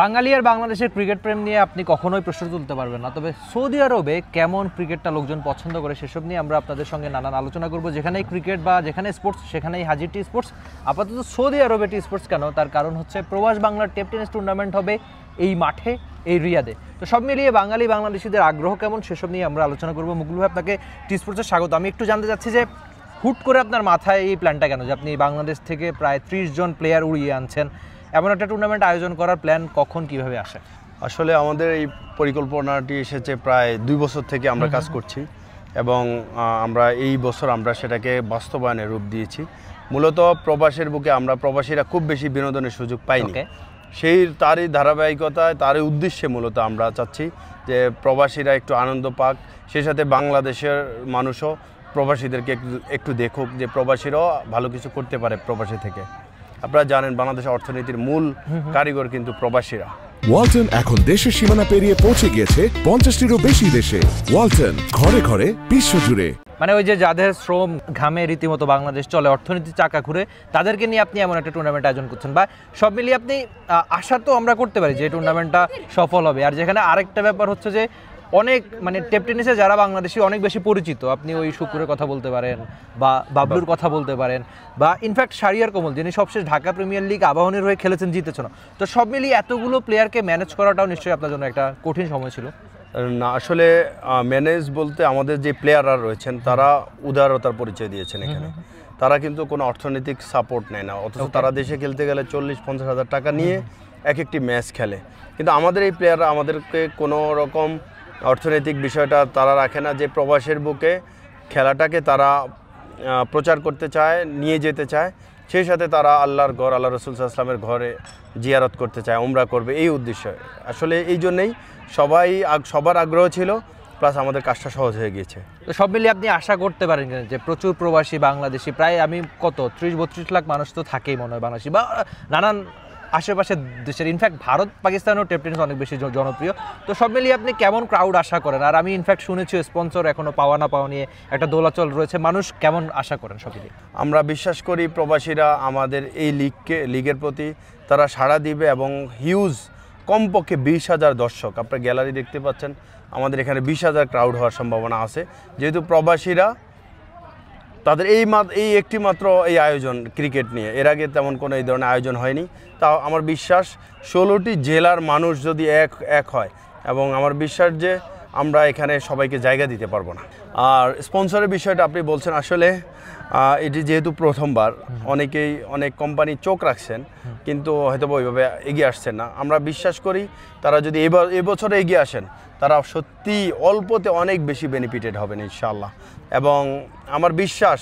বাঙালি আর বাংলাদেশের ক্রিকেট প্রেম নিয়ে আপনি কখনোই প্রশ্ন তুলতে পারবেন না, তবে সৌদি আরবে কেমন ক্রিকেটটা লোকজন পছন্দ করে সেসব নিয়ে আমরা আপনাদের সঙ্গে নানান আলোচনা করব। যেখানেই ক্রিকেট বা যেখানে স্পোর্টস সেখানেই হাজির টি স্পোর্টস। আপাতত সৌদি আরবে টি স্পোর্টস কেন, তার কারণ হচ্ছে প্রবাস বাংলার টেপ টেনিস টুর্নামেন্ট হবে এই মাঠে, এই রিয়াদে। তো সব মিলিয়ে বাঙালি বাংলাদেশিদের আগ্রহ কেমন সেসব নিয়ে আমরা আলোচনা করবো। মুকুল ভাই, আপনাকে টি স্পোর্টসে স্বাগত। আমি একটু জানতে চাচ্ছি যে হুট করে আপনার মাথায় এই প্ল্যানটা কেন, যে আপনি বাংলাদেশ থেকে প্রায় 30 জন প্লেয়ার উড়িয়ে আনছেন, এমন একটা টুর্নামেন্ট আয়োজন করার প্ল্যান কখন কিভাবে আসে? আসলে আমাদের এই পরিকল্পনাটি এসেছে প্রায় 2 বছর থেকে আমরা কাজ করছি এবং আমরা এই বছর আমরা সেটাকে বাস্তবায়নের রূপ দিয়েছি। মূলত প্রবাসের বুকে আমরা প্রবাসীরা খুব বেশি বিনোদনের সুযোগ পাইনি, তারই ধারাবাহিকতায় তারই উদ্দেশ্যে মূলত আমরা চাচ্ছি যে প্রবাসীরা একটু আনন্দ পাক, সেই সাথে বাংলাদেশের মানুষও প্রবাসীদেরকে একটু দেখুক যে প্রবাসীরাও ভালো কিছু করতে পারে প্রবাসী থেকে। আপনারা জানেন বাংলাদেশের অর্থনীতির মূল কারিগর কিন্তু প্রবাসীরা। ওয়ালটন এখন দেশের সীমানা পেরিয়ে পৌঁছে গিয়েছে 50টিরও বেশি দেশে। ওয়ালটন, ঘরে ঘরে বিশ্বজুড়ে। মানে ওই যে যাদের শ্রম ঘামে রীতিমতো বাংলাদেশ চলে, অর্থনীতি চাকা ঘুরে, তাদেরকে নিয়ে আপনি এমন একটা টুর্নামেন্ট আয়োজন করছেন, বা সব মিলিয়ে আপনি আশা তো আমরা করতে পারি যে এই টুর্নামেন্টটা সফল হবে। আর যেখানে আরেকটা ব্যাপার হচ্ছে যে অনেক মানে টেপ টেনিসে যারা বাংলাদেশি অনেক বেশি পরিচিত, আপনি ওই শুকুরের কথা বলতে পারেন বা বাবলুর কথা বলতে পারেন, বা ইনফ্যাক্ট শারিয়ার কমল যিনি সবশেষ ঢাকা প্রিমিয়ার লিগ আবাহনীর হয়ে খেলেছেন, জিতেছেন। তো সব মিলিয়ে এতগুলো প্লেয়ারকে ম্যানেজ করাটাও নিশ্চয়ই আপনার জন্য একটা কঠিন সময় ছিল। না, আসলে ম্যানেজ বলতে আমাদের যে প্লেয়াররা রয়েছেন তারা উদারতার পরিচয় দিয়েছেন এখানে। তারা কিন্তু কোনো অর্থনৈতিক সাপোর্ট নেয় না, অথচ তারা দেশে খেলতে গেলে 40-50 হাজার টাকা নিয়ে এক একটি ম্যাচ খেলে। কিন্তু আমাদের এই প্লেয়াররা আমাদেরকে কোনো রকম অর্থনৈতিক বিষয়টা তারা রাখে না, যে প্রবাসের বুকে খেলাটাকে তারা প্রচার করতে চায়, নিয়ে যেতে চায়। সেই সাথে তারা আল্লাহর ঘর, আল্লাহ রসুল সাল্লাল্লাহু আলাইহি ওয়াসাল্লামের ঘরে জিয়ারত করতে চায়, উমরা করবে, এই উদ্দেশ্যে। আসলে এই জন্যেই সবার আগ্রহ ছিল, প্লাস আমাদের কাজটা সহজ হয়ে গিয়েছে। তো সব মিলিয়ে আপনি আশা করতে পারেন যে প্রচুর প্রবাসী বাংলাদেশি, প্রায় আমি 30-32 লাখ মানুষ তো থাকেই মনে হয় বাংলাদেশি, বা নানান আশেপাশের দেশের, ইনফ্যাক্ট ভারত পাকিস্তানেও টেপ টেনিস অনেক বেশি জনপ্রিয়। তো সব মিলিয়ে আপনি কেমন ক্রাউড আশা করেন? আর আমি ইনফ্যাক্ট শুনেছি স্পন্সর এখনও পাওয়া না পাওয়া নিয়ে একটা দোলাচল রয়েছে, মানুষ কেমন আশা করেন সব মিলিয়ে? আমরা বিশ্বাস করি প্রবাসীরা আমাদের এই লিগের প্রতি তারা সাড়া দিবে, এবং হিউজ কমপক্ষে 20,000 দর্শক, আপনার গ্যালারি দেখতে পাচ্ছেন, আমাদের এখানে 20,000 ক্রাউড হওয়ার সম্ভাবনা আছে। যেহেতু প্রবাসীরা তাদের এই একটি মাত্র এই আয়োজন ক্রিকেট নিয়ে, এর আগে তেমন কোনো এই ধরনের আয়োজন হয়নি। তাও আমার বিশ্বাস 16টি জেলার মানুষ যদি এক হয়, এবং আমার বিশ্বাস যে আমরা এখানে সবাইকে জায়গা দিতে পারবো না। আর স্পন্সরের বিষয়টা আপনি বলছেন, আসলে এটি যেহেতু প্রথমবার, অনেক কোম্পানি চোখ রাখছেন, কিন্তু হয়তো ওইভাবে এগিয়ে আসছেন না। আমরা বিশ্বাস করি তারা যদি এবছরে এগিয়ে আসেন, তারা সত্যি অল্পতে অনেক বেশি বেনিফিটেড হবেন ইনশাআল্লাহ। এবং আমার বিশ্বাস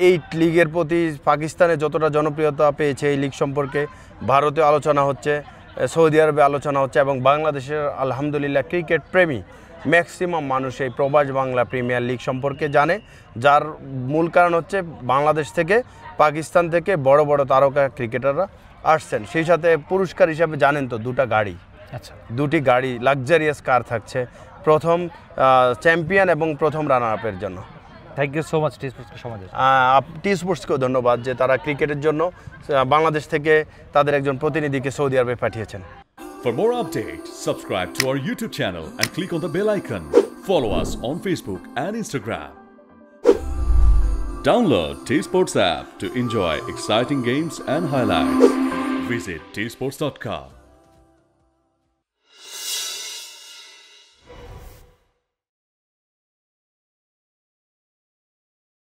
এই লিগের প্রতি পাকিস্তানে যতটা জনপ্রিয়তা পেয়েছে এই লিগ সম্পর্কে, ভারতে আলোচনা হচ্ছে, সৌদি আরবে আলোচনা হচ্ছে, এবং বাংলাদেশের আলহামদুলিল্লাহ ক্রিকেট প্রেমী ম্যাক্সিমাম মানুষ এই প্রবাস বাংলা প্রিমিয়ার লিগ সম্পর্কে জানে। যার মূল কারণ হচ্ছে বাংলাদেশ থেকে, পাকিস্তান থেকে বড় বড় তারকা ক্রিকেটাররা আসছেন। সেই সাথে পুরস্কার হিসাবে জানেন তো 2টা গাড়ি, আচ্ছা 2টি গাড়ি লাক্সারিয়াস কার থাকছে প্রথম চ্যাম্পিয়ন এবং প্রথম রানার আপের জন্য। থ্যাংক ইউ সো মাচ টি স্পোর্টসকেও ধন্যবাদ যে তারা ক্রিকেটের জন্য বাংলাদেশ থেকে তাদের একজন প্রতিনিধিকে সৌদি আরবে পাঠিয়েছেন। For more updates, subscribe to our YouTube channel and click on the bell icon. Follow us on Facebook and Instagram. Download T Sports app to enjoy exciting games and highlights. Visit tsports.com.